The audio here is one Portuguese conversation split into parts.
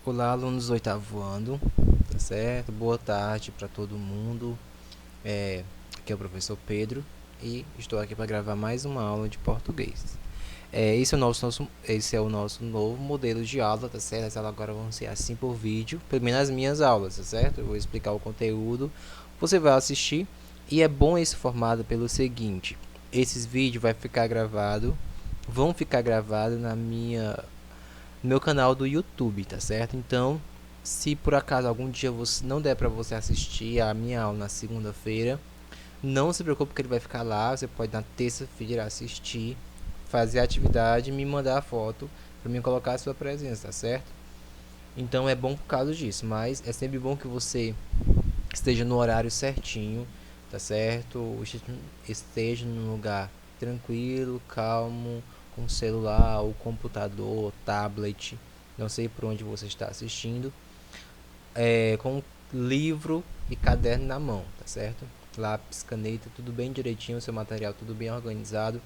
Olá, alunos do oitavo ano, tá certo? Boa tarde para todo mundo. Aqui é o professor Pedro e estou aqui para gravar mais uma aula de português. Esse é o nosso novo modelo de aula, tá certo? As aulas agora vão ser assim por vídeo, pelo menos as minhas aulas, tá certo? Eu vou explicar o conteúdo, você vai assistir e é bom esse formato pelo seguinte: esses vídeos vão ficar gravados no meu canal do YouTube, tá certo? Então, se por acaso algum dia não der para você assistir a minha aula na segunda-feira, não se preocupe que ele vai ficar lá. Você pode na terça-feira assistir, fazer a atividade e me mandar a foto para mim colocar a sua presença, tá certo? Então é bom por causa disso, mas é sempre bom que você esteja no horário certinho, tá certo? Esteja num lugar tranquilo, calmo, com celular, ou computador, tablet, não sei por onde você está assistindo, com livro e caderno na mão, tá certo? Lápis, caneta, tudo bem direitinho, seu material tudo bem organizado,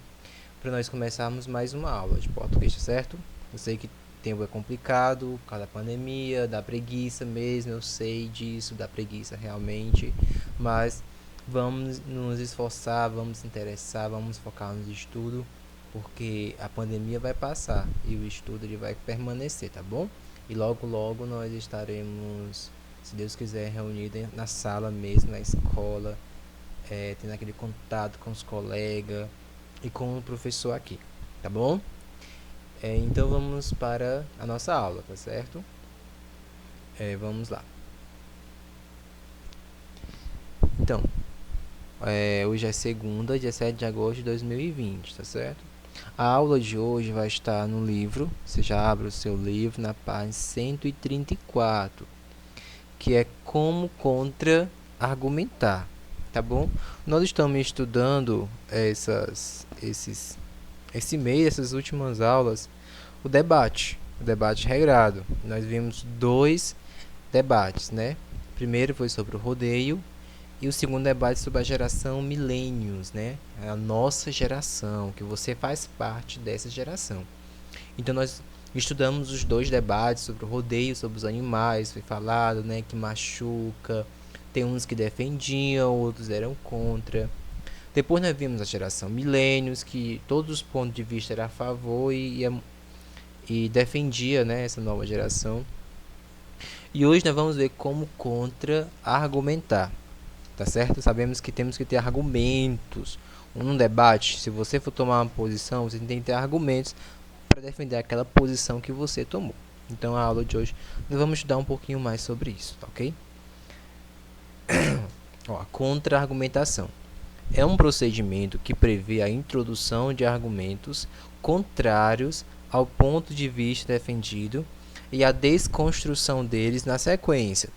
para nós começarmos mais uma aula de português, tá certo? Eu sei que tempo é complicado, por causa da pandemia, da preguiça mesmo, eu sei disso, da preguiça realmente, mas vamos nos esforçar, vamos nos interessar, vamos focar no estudo, porque a pandemia vai passar e o estudo ele vai permanecer, tá bom? E logo logo nós estaremos, se Deus quiser, reunidos na sala mesmo, na escola, tendo aquele contato com os colegas e com o professor aqui, tá bom? Então vamos para a nossa aula, tá certo? Vamos lá. Então, hoje é segunda, dia 7 de agosto de 2020, tá certo? A aula de hoje vai estar no livro, você já abre o seu livro na página 134, que é como contra-argumentar, tá bom? Nós estamos estudando esse mês, essas últimas aulas, o debate regrado. Nós vimos dois debates, né? O primeiro foi sobre o rodeio e o segundo debate sobre a geração millennials, né? A nossa geração, que você faz parte dessa geração. Então nós estudamos os dois debates sobre o rodeio, sobre os animais, foi falado, né, que machuca, tem uns que defendiam, outros eram contra. Depois nós vimos a geração millennials, que todos os pontos de vista eram a favor e defendia, né, essa nova geração. E hoje nós vamos ver como contra-argumentar, tá certo? Sabemos que temos que ter argumentos. Num debate, se você for tomar uma posição, você tem que ter argumentos para defender aquela posição que você tomou. Então, a aula de hoje, nós vamos estudar um pouquinho mais sobre isso, tá ok? A contra-argumentação é um procedimento que prevê a introdução de argumentos contrários ao ponto de vista defendido e a desconstrução deles na sequência.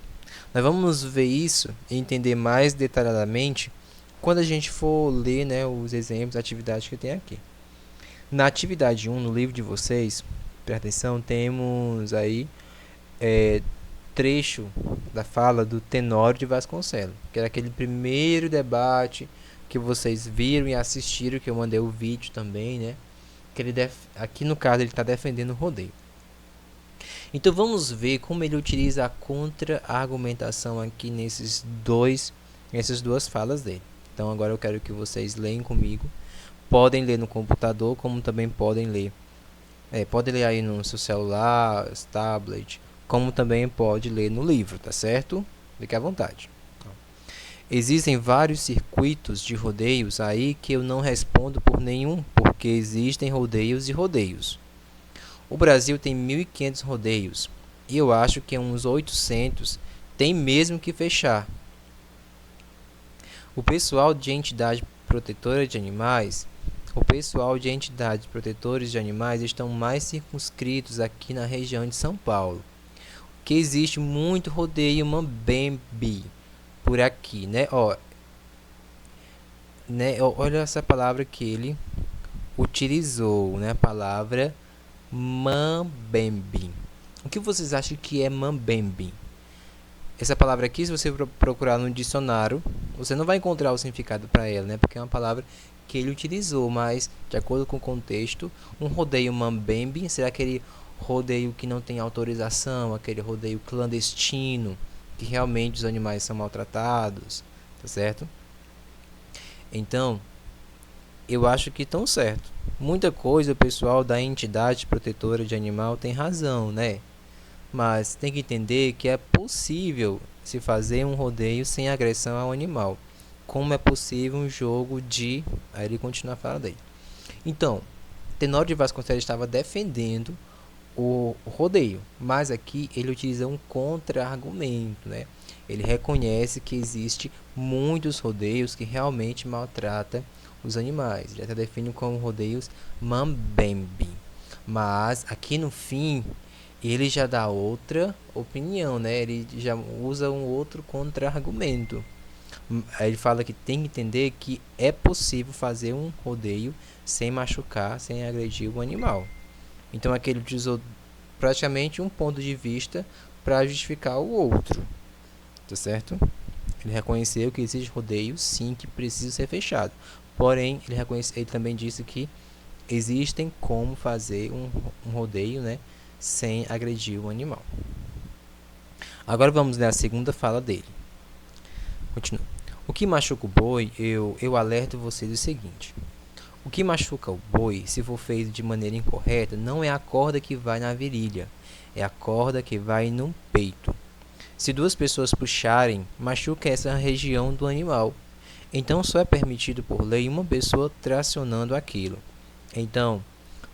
Nós vamos ver isso e entender mais detalhadamente quando a gente for ler, né, os exemplos, atividades que tem aqui. Na atividade 1, no livro de vocês, presta atenção, temos aí trecho da fala do Tenório de Vasconcelos, que era aquele primeiro debate que vocês viram e assistiram, que eu mandei o vídeo também, né? Que aqui no caso ele está defendendo o rodeio. Então vamos ver como ele utiliza a contra-argumentação aqui nessas duas falas dele. Então agora eu quero que vocês leiam comigo. Podem ler no computador, como também podem ler. Pode ler aí no seu celular, tablet, como também pode ler no livro, tá certo? Fique à vontade. Existem vários circuitos de rodeios aí que eu não respondo por nenhum, porque existem rodeios e rodeios. O Brasil tem 1.500 rodeios e eu acho que uns 800 tem mesmo que fechar. O pessoal de entidade protetora de animais estão mais circunscritos aqui na região de São Paulo, que existe muito rodeio mambembe por aqui, né? Olha essa palavra que ele utilizou, né? A palavra mambembe. O que vocês acham que é mambembe? Essa palavra aqui, se você procurar no dicionário, você não vai encontrar o significado para ela, né? Porque é uma palavra que ele utilizou, mas de acordo com o contexto, um rodeio mambembe será aquele rodeio que não tem autorização, aquele rodeio clandestino, que realmente os animais são maltratados, tá certo? Então, eu acho que estão certo. Muita coisa o pessoal da entidade protetora de animal tem razão, né? Mas tem que entender que é possível se fazer um rodeio sem agressão ao animal. Como é possível um jogo de... Aí ele continua a fala dele. Então, Tenório de Vasconcelos estava defendendo o rodeio, mas aqui ele utiliza um contra-argumento, né? Ele reconhece que existe muitos rodeios que realmente maltratam os animais. Ele até define como rodeios mambembe. Mas aqui no fim ele já dá outra opinião, né? Ele já usa um outro contra-argumento. Ele fala que tem que entender que é possível fazer um rodeio sem machucar, sem agredir o animal. Então aqui ele utilizou praticamente um ponto de vista para justificar o outro, tá certo? Ele reconheceu que existe rodeio, sim, que precisa ser fechado. Porém, ele também disse que existem como fazer um rodeio, né, sem agredir o animal. Agora vamos ler a segunda fala dele. Continua. O que machuca o boi, eu alerto você do seguinte. O que machuca o boi, se for feito de maneira incorreta, não é a corda que vai na virilha, é a corda que vai no peito. Se duas pessoas puxarem, machuca essa região do animal. Então só é permitido por lei uma pessoa tracionando aquilo. Então,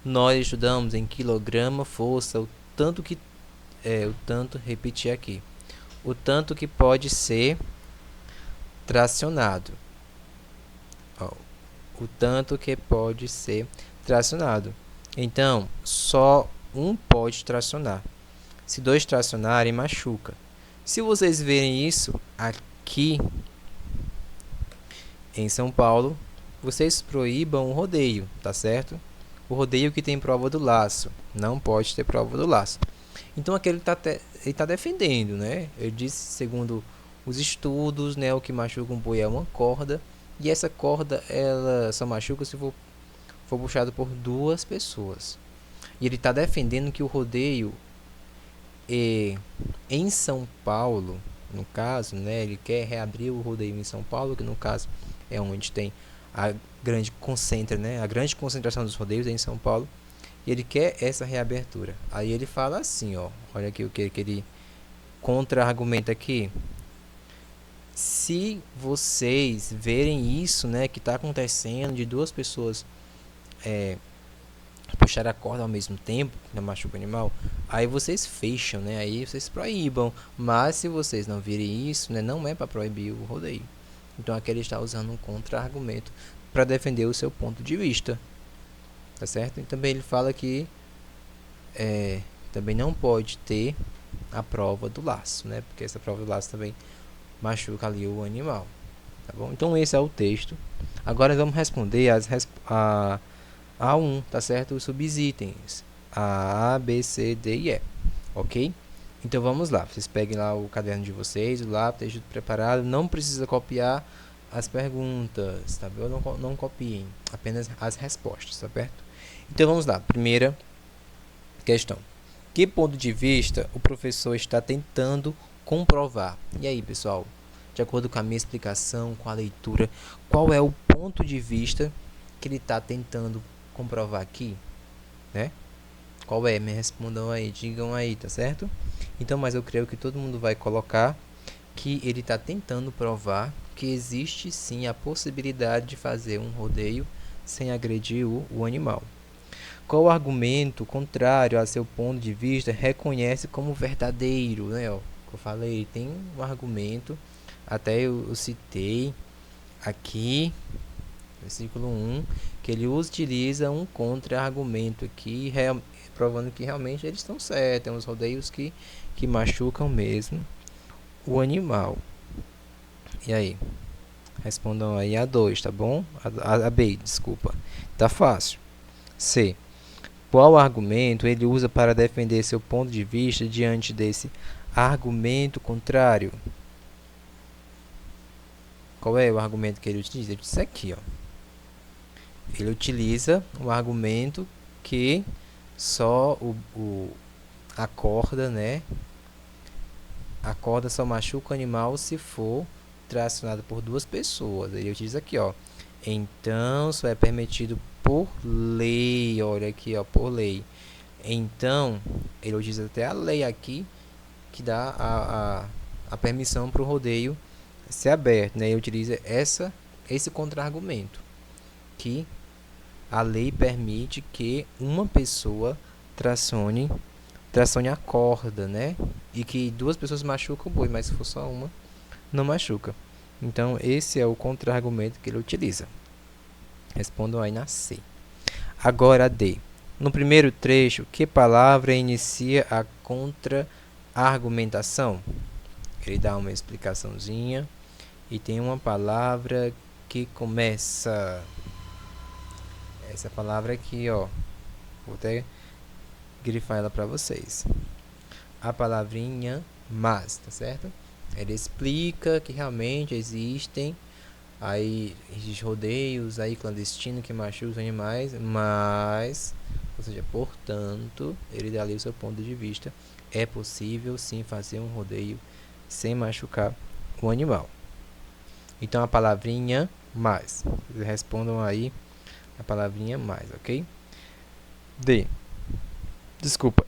nós estudamos em quilograma força repetir aqui. O tanto que pode ser tracionado. Ó, o tanto que pode ser tracionado. Então, só um pode tracionar. Se dois tracionarem, machuca. Se vocês verem isso aqui em São Paulo, vocês proíbam o rodeio, tá certo? O rodeio que tem prova do laço. Não pode ter prova do laço. Então aqui ele tá defendendo, né? Ele disse, segundo os estudos, né, o que machuca um boi é uma corda. E essa corda, ela só machuca se for puxado por duas pessoas. E ele está defendendo que o rodeio em São Paulo, no caso, né, ele quer reabrir o rodeio em São Paulo, que no caso é onde tem a grande concentração dos rodeios em São Paulo. E ele quer essa reabertura. Aí ele fala assim, ó, olha aqui o que ele contra-argumenta aqui. Se vocês verem isso, né, que está acontecendo de duas pessoas puxar a corda ao mesmo tempo, que não machuca o animal, aí vocês fecham, né, aí vocês proíbam. Mas se vocês não virem isso, né, não é para proibir o rodeio. Então aqui ele está usando um contra-argumento para defender o seu ponto de vista, tá certo? E também ele fala que também não pode ter a prova do laço, né, porque essa prova do laço também machuca ali o animal, tá bom? Então esse é o texto. Agora vamos responder a A1, tá certo? Os subitens A, B, C, D e E, ok? Então vamos lá, vocês peguem lá o caderno de vocês, o lápis, texto preparado, não precisa copiar as perguntas, tá bom? Não copiem, apenas as respostas, tá certo? Então vamos lá, primeira questão. Que ponto de vista o professor está tentando comprovar? E aí, pessoal, de acordo com a minha explicação, com a leitura, qual é o ponto de vista que ele está tentando comprovar aqui, né? Qual é? Me respondam aí, digam aí, tá certo? Então, mas eu creio que todo mundo vai colocar que ele está tentando provar que existe sim a possibilidade de fazer um rodeio sem agredir o animal. Qual argumento contrário a seu ponto de vista reconhece como verdadeiro, né? Ó, que eu falei, tem um argumento, até eu citei aqui, versículo 1, que ele utiliza um contra-argumento aqui, provando que realmente eles estão certos, tem uns rodeios que machucam mesmo o animal. E aí? Respondam aí a 2, tá bom? A B, desculpa. Tá fácil. C. Qual argumento ele usa para defender seu ponto de vista diante desse argumento contrário? Qual é o argumento que ele utiliza? Ele disse aqui, ó. Ele utiliza o argumento que só a corda, né? A corda só machuca o animal se for tracionada por duas pessoas. Ele utiliza aqui, ó. Então, só é permitido por lei. Olha aqui, ó, por lei. Então, ele utiliza até a lei aqui que dá a permissão para o rodeio ser aberto, né? Ele utiliza esse contra-argumento que a lei permite que uma pessoa tracione a corda, né? E que duas pessoas machucam o boi, mas se for só uma, não machuca. Então, esse é o contra-argumento que ele utiliza. Respondam aí na C. Agora a D. No primeiro trecho, que palavra inicia a contra-argumentação? Ele dá uma explicaçãozinha e tem uma palavra que começa. Essa palavra aqui, ó. Vou até grifar ela para vocês. A palavrinha mas, tá certo? Ele explica que realmente existem rodeios aí clandestinos que machucam os animais, mas, ou seja, portanto, ele dá ali o seu ponto de vista. É possível sim fazer um rodeio sem machucar o animal. Então a palavrinha mais. Vocês respondam aí a palavrinha mais, ok? D. Desculpa,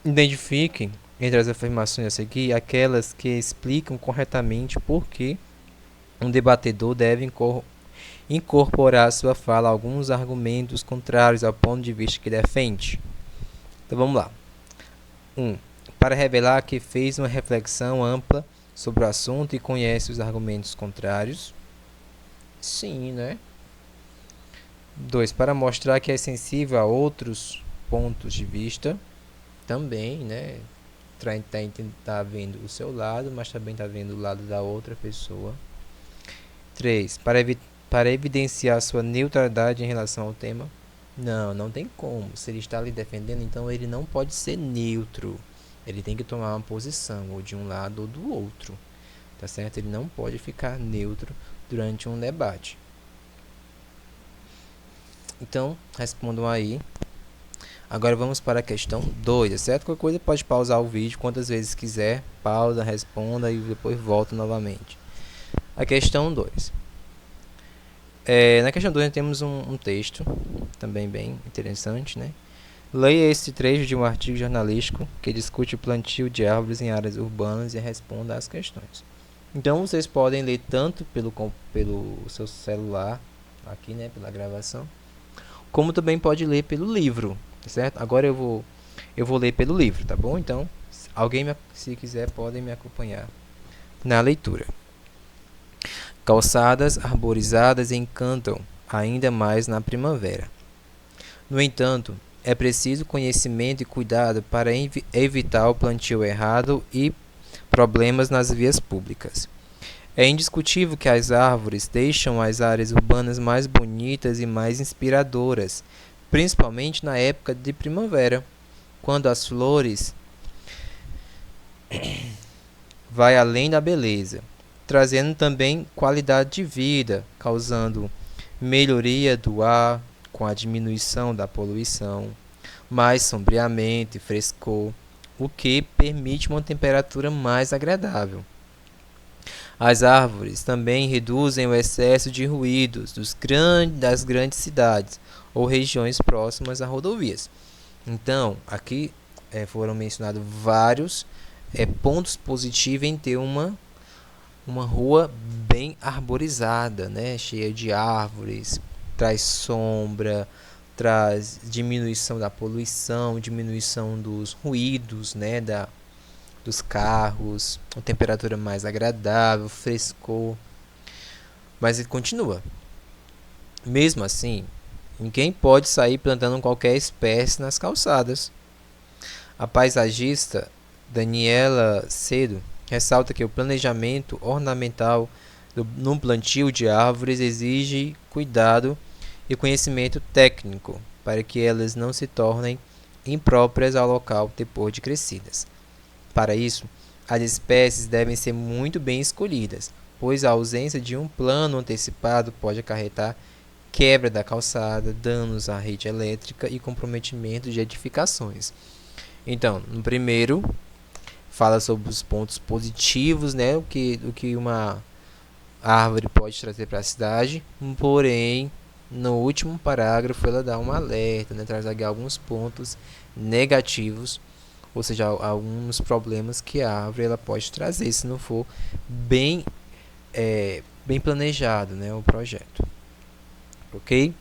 identifiquem entre as afirmações a seguir aquelas que explicam corretamente por que um debatedor deve incorporar à sua fala alguns argumentos contrários ao ponto de vista que defende. Então vamos lá. 1. Para revelar que fez uma reflexão ampla sobre o assunto e conhece os argumentos contrários. Sim, né? 2. Para mostrar que é sensível a outros pontos de vista. Também, né? Tá vendo o seu lado, mas também tá vendo o lado da outra pessoa. 3. Para evidenciar sua neutralidade em relação ao tema. Não tem como. Se ele está ali defendendo, então ele não pode ser neutro. Ele tem que tomar uma posição, ou de um lado ou do outro. Tá certo? Ele não pode ficar neutro durante um debate. Então, respondam aí. Agora vamos para a questão 2, certo? Qualquer coisa pode pausar o vídeo quantas vezes quiser. Pausa, responda e depois volta novamente. A questão 2. Na questão 2 temos um texto, também bem interessante, né? Leia esse trecho de um artigo jornalístico que discute o plantio de árvores em áreas urbanas e responda às questões. Então vocês podem ler tanto pelo seu celular, aqui, né, pela gravação, como também pode ler pelo livro, certo? Agora eu vou ler pelo livro, tá bom? Então, se quiser, podem me acompanhar na leitura. Calçadas arborizadas encantam ainda mais na primavera. No entanto, é preciso conhecimento e cuidado para evitar o plantio errado e problemas nas vias públicas. É indiscutível que as árvores deixam as áreas urbanas mais bonitas e mais inspiradoras, principalmente na época de primavera, quando as flores vai além da beleza, trazendo também qualidade de vida, causando melhoria do ar com a diminuição da poluição, mais sombreamento e frescor, o que permite uma temperatura mais agradável. As árvores também reduzem o excesso de ruídos das grandes cidades ou regiões próximas a rodovias. Então, aqui foram mencionados vários pontos positivos em ter uma rua bem arborizada, né? Cheia de árvores, traz sombra, traz diminuição da poluição, diminuição dos ruídos, né? Dos carros, uma temperatura mais agradável, frescor. Mas ele continua. Mesmo assim, ninguém pode sair plantando qualquer espécie nas calçadas. A paisagista Daniela Cedo ressalta que o planejamento ornamental no plantio de árvores exige cuidado e conhecimento técnico para que elas não se tornem impróprias ao local depois de crescidas. Para isso, as espécies devem ser muito bem escolhidas, pois a ausência de um plano antecipado pode acarretar quebra da calçada, danos à rede elétrica e comprometimento de edificações. Então, no primeiro, fala sobre os pontos positivos, né, o que uma árvore pode trazer para a cidade, porém, no último parágrafo, ela dá um alerta, né, traz aqui alguns pontos negativos, ou seja, alguns problemas que a árvore ela pode trazer se não for bem, bem planejado, né, o projeto. Ok?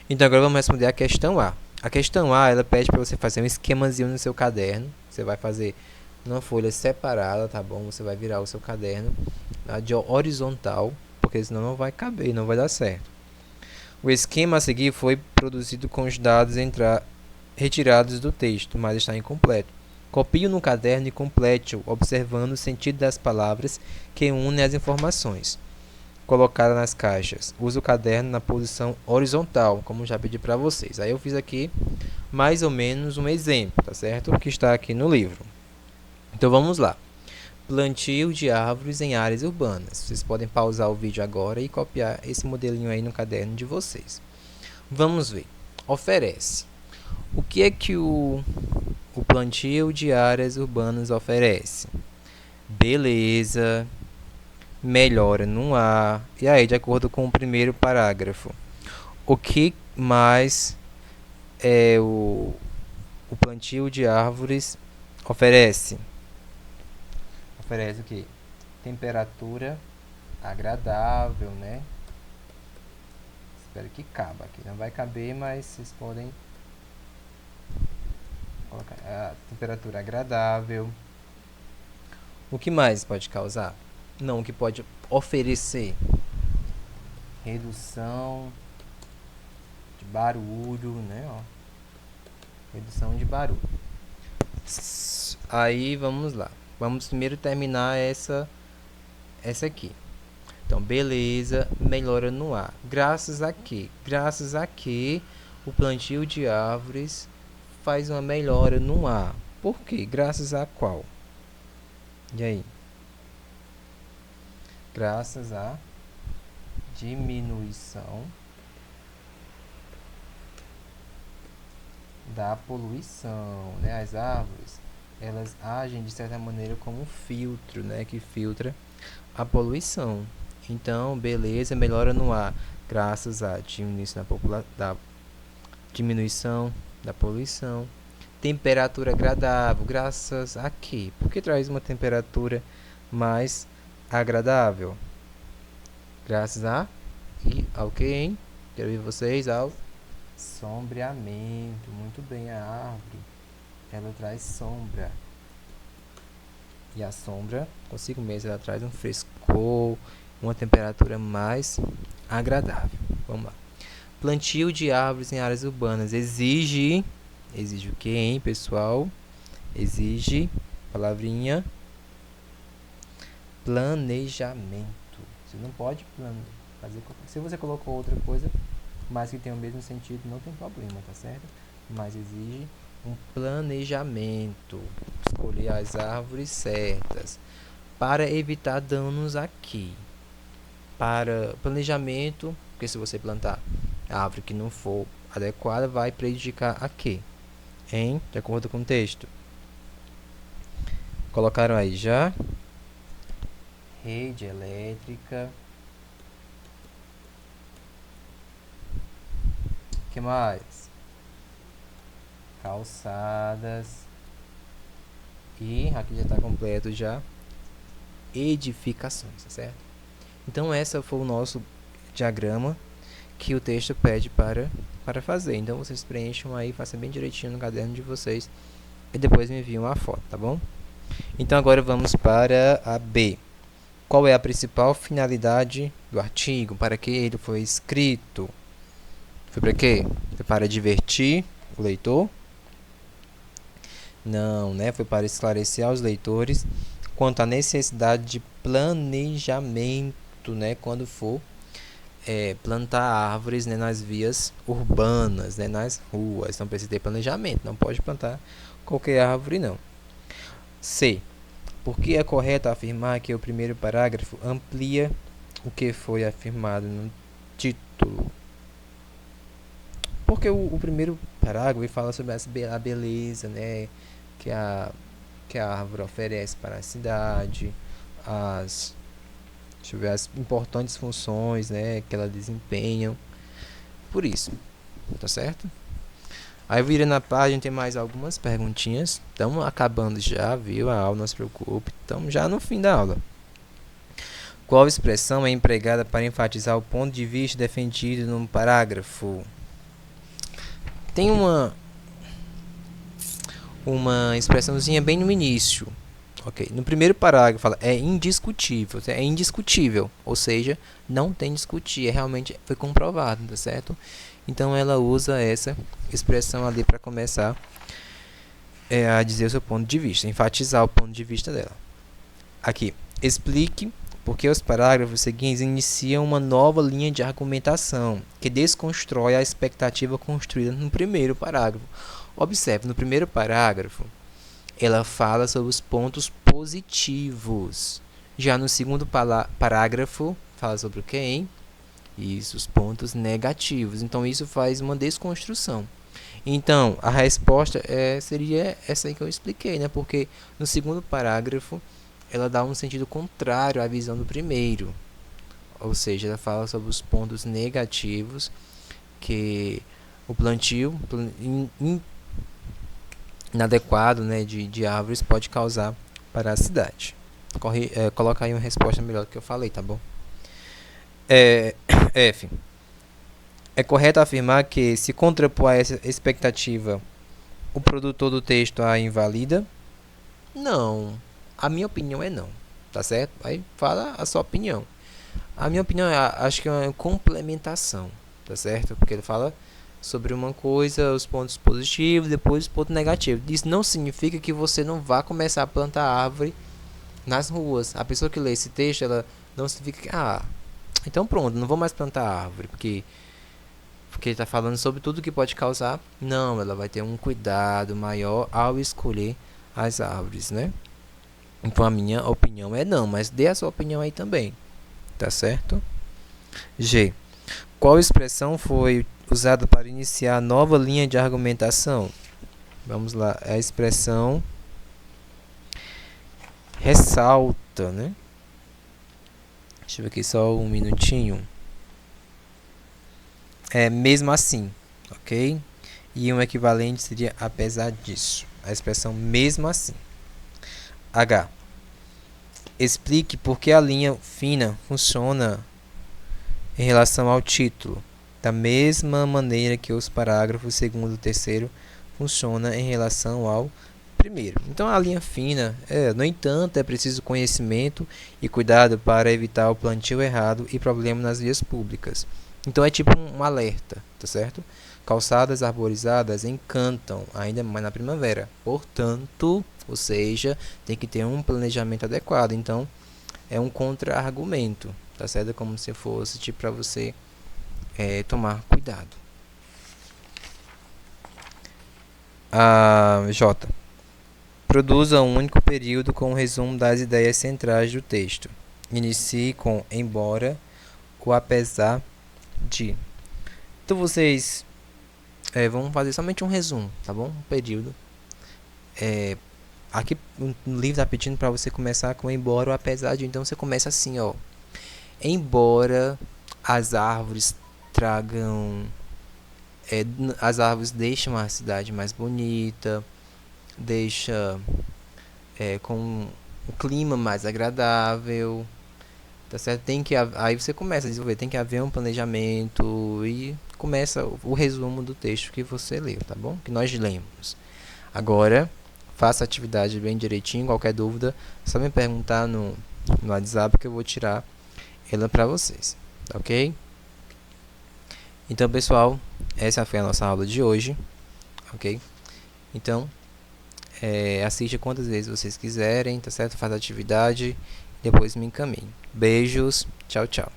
Então agora vamos responder a questão A. A questão A, ela pede para você fazer um esquemazinho no seu caderno. Você vai fazer numa folha separada, tá bom? Você vai virar o seu caderno de horizontal, porque senão não vai caber, não vai dar certo. O esquema a seguir foi produzido com os dados retirados do texto, mas está incompleto. Copie-o no caderno e complete-o, observando o sentido das palavras que unem as informações colocadas nas caixas. Use o caderno na posição horizontal, como já pedi para vocês. Aí eu fiz aqui mais ou menos um exemplo, tá certo? O que está aqui no livro. Então vamos lá. Plantio de árvores em áreas urbanas. Vocês podem pausar o vídeo agora e copiar esse modelinho aí no caderno de vocês. Vamos ver. Oferece. O que é que o plantio de áreas urbanas oferece? Beleza, melhora no ar. E aí, de acordo com o primeiro parágrafo, o que mais o plantio de árvores oferece? Oferece o que? Temperatura agradável, né? Espero que caba aqui. Não vai caber, mas vocês podem colocar a temperatura agradável. O que mais pode causar? Não, o que pode oferecer? Redução de barulho, né? Ó. Redução de barulho. Aí vamos lá. Vamos primeiro terminar essa aqui. Então, beleza, melhora no ar. Graças a quê? Graças a que o plantio de árvores faz uma melhora no ar. Por quê? Graças a qual? E aí? Graças à diminuição da poluição, né? As árvores, elas agem de certa maneira como um filtro, né? Que filtra a poluição. Então, beleza, melhora no ar, graças à diminuição da poluição. Temperatura agradável, graças a quê? Porque traz uma temperatura mais agradável. Graças ao que, hein? Quero ver vocês ao sombreamento. Muito bem, a árvore, ela traz sombra. E a sombra, consigo mesmo, ela traz um frescor, uma temperatura mais agradável. Vamos lá. Plantio de árvores em áreas urbanas exige o que, hein, pessoal? Exige, palavrinha, planejamento. Você não pode fazer. Se você colocou outra coisa, mas que tem o mesmo sentido, não tem problema, tá certo? Mas exige um planejamento. Escolher as árvores certas para evitar danos aqui. Para planejamento, porque se você plantar a árvore que não for adequada, vai prejudicar aqui, hein? De acordo com o texto. Colocaram aí já? Rede elétrica. O que mais? Calçadas. E aqui já está completo já. Edificações, tá certo? Então essa foi o nosso diagrama que o texto pede para fazer. Então vocês preencham aí, façam bem direitinho no caderno de vocês e depois me enviam a foto, tá bom? Então agora vamos para a B. Qual é a principal finalidade do artigo? Para que ele foi escrito? Foi para quê? Foi para divertir o leitor? Não, né? Foi para esclarecer aos leitores quanto à necessidade de planejamento, né? Quando for plantar árvores, né, nas vias urbanas, né, nas ruas. Então precisa ter planejamento, não pode plantar qualquer árvore, não. C. Por que é correto afirmar que o primeiro parágrafo amplia o que foi afirmado no título? porque o primeiro parágrafo ele fala sobre a beleza, né, que que a árvore oferece para a cidade, as, deixa eu ver, as importantes funções, né, que ela desempenha. Por isso, tá certo? Aí vira na página, tem mais algumas perguntinhas. Estamos acabando já, viu? A aula, não se preocupe. Estamos já no fim da aula. Qual expressão é empregada para enfatizar o ponto de vista defendido no parágrafo? Tem uma expressãozinha bem no início. Ok, no primeiro parágrafo fala é indiscutível, ou seja, não tem discutir, realmente foi comprovado, tá certo? Então ela usa essa expressão ali para começar a dizer o seu ponto de vista, enfatizar o ponto de vista dela. Aqui, explique porque os parágrafos seguintes iniciam uma nova linha de argumentação que desconstrói a expectativa construída no primeiro parágrafo. Observe, no primeiro parágrafo, ela fala sobre os pontos positivos. Já no segundo parágrafo, fala sobre o que, hein? Isso, os pontos negativos. Então, isso faz uma desconstrução. Então, a resposta seria essa aí que eu expliquei, né? Porque no segundo parágrafo, ela dá um sentido contrário à visão do primeiro. Ou seja, ela fala sobre os pontos negativos que o plantio inadequado, né, de árvores pode causar para a cidade. Coloca aí uma resposta melhor do que eu falei, tá bom? F. É correto afirmar que, se contrapor a essa expectativa, o produtor do texto a invalida? Não. A minha opinião é não. Tá certo? Aí fala a sua opinião. A minha opinião acho que é uma complementação. Tá certo? Porque ele fala sobre uma coisa, os pontos positivos, depois os pontos negativos. Isso não significa que você não vá começar a plantar árvore nas ruas. A pessoa que lê esse texto, ela não significa que, então pronto, não vou mais plantar árvore, porque está falando sobre tudo que pode causar. Não, ela vai ter um cuidado maior ao escolher as árvores, né? Então a minha opinião é não, mas dê a sua opinião aí também, tá certo? G. Qual expressão foi usada para iniciar a nova linha de argumentação? Vamos lá, é a expressão ressalta, né? Deixa eu ver aqui só um minutinho. Mesmo assim, ok? E um equivalente seria apesar disso. A expressão mesmo assim. H. Explique por que a linha fina funciona em relação ao título, da mesma maneira que os parágrafos segundo e terceiro funciona em relação ao primeiro. Então a linha fina, no entanto, é preciso conhecimento e cuidado para evitar o plantio errado e problemas nas vias públicas. Então é tipo um alerta, tá certo? Calçadas arborizadas encantam, ainda mais na primavera. Portanto, ou seja, tem que ter um planejamento adequado. Então, é um contra-argumento, tá certo? Como se fosse tipo para você tomar cuidado. J. Produza um único período com um resumo das ideias centrais do texto. Inicie com embora ou apesar de. Então vocês vão fazer somente um resumo, tá bom? Um período. Aqui no livro está pedindo para você começar com embora ou apesar de. Então você começa assim, ó. Embora as árvores tragam, as árvores deixam a cidade mais bonita, deixa com um clima mais agradável, tá certo? Aí você começa a desenvolver, tem que haver um planejamento e começa o resumo do texto que você leu, tá bom? Que nós lemos. Agora, faça a atividade bem direitinho, qualquer dúvida, é só me perguntar no WhatsApp que eu vou tirar ela para vocês, tá ok? Então, pessoal, essa foi a nossa aula de hoje, ok? Então, assista quantas vezes vocês quiserem, tá certo? Faz a atividade, depois me encaminhe. Beijos, tchau, tchau.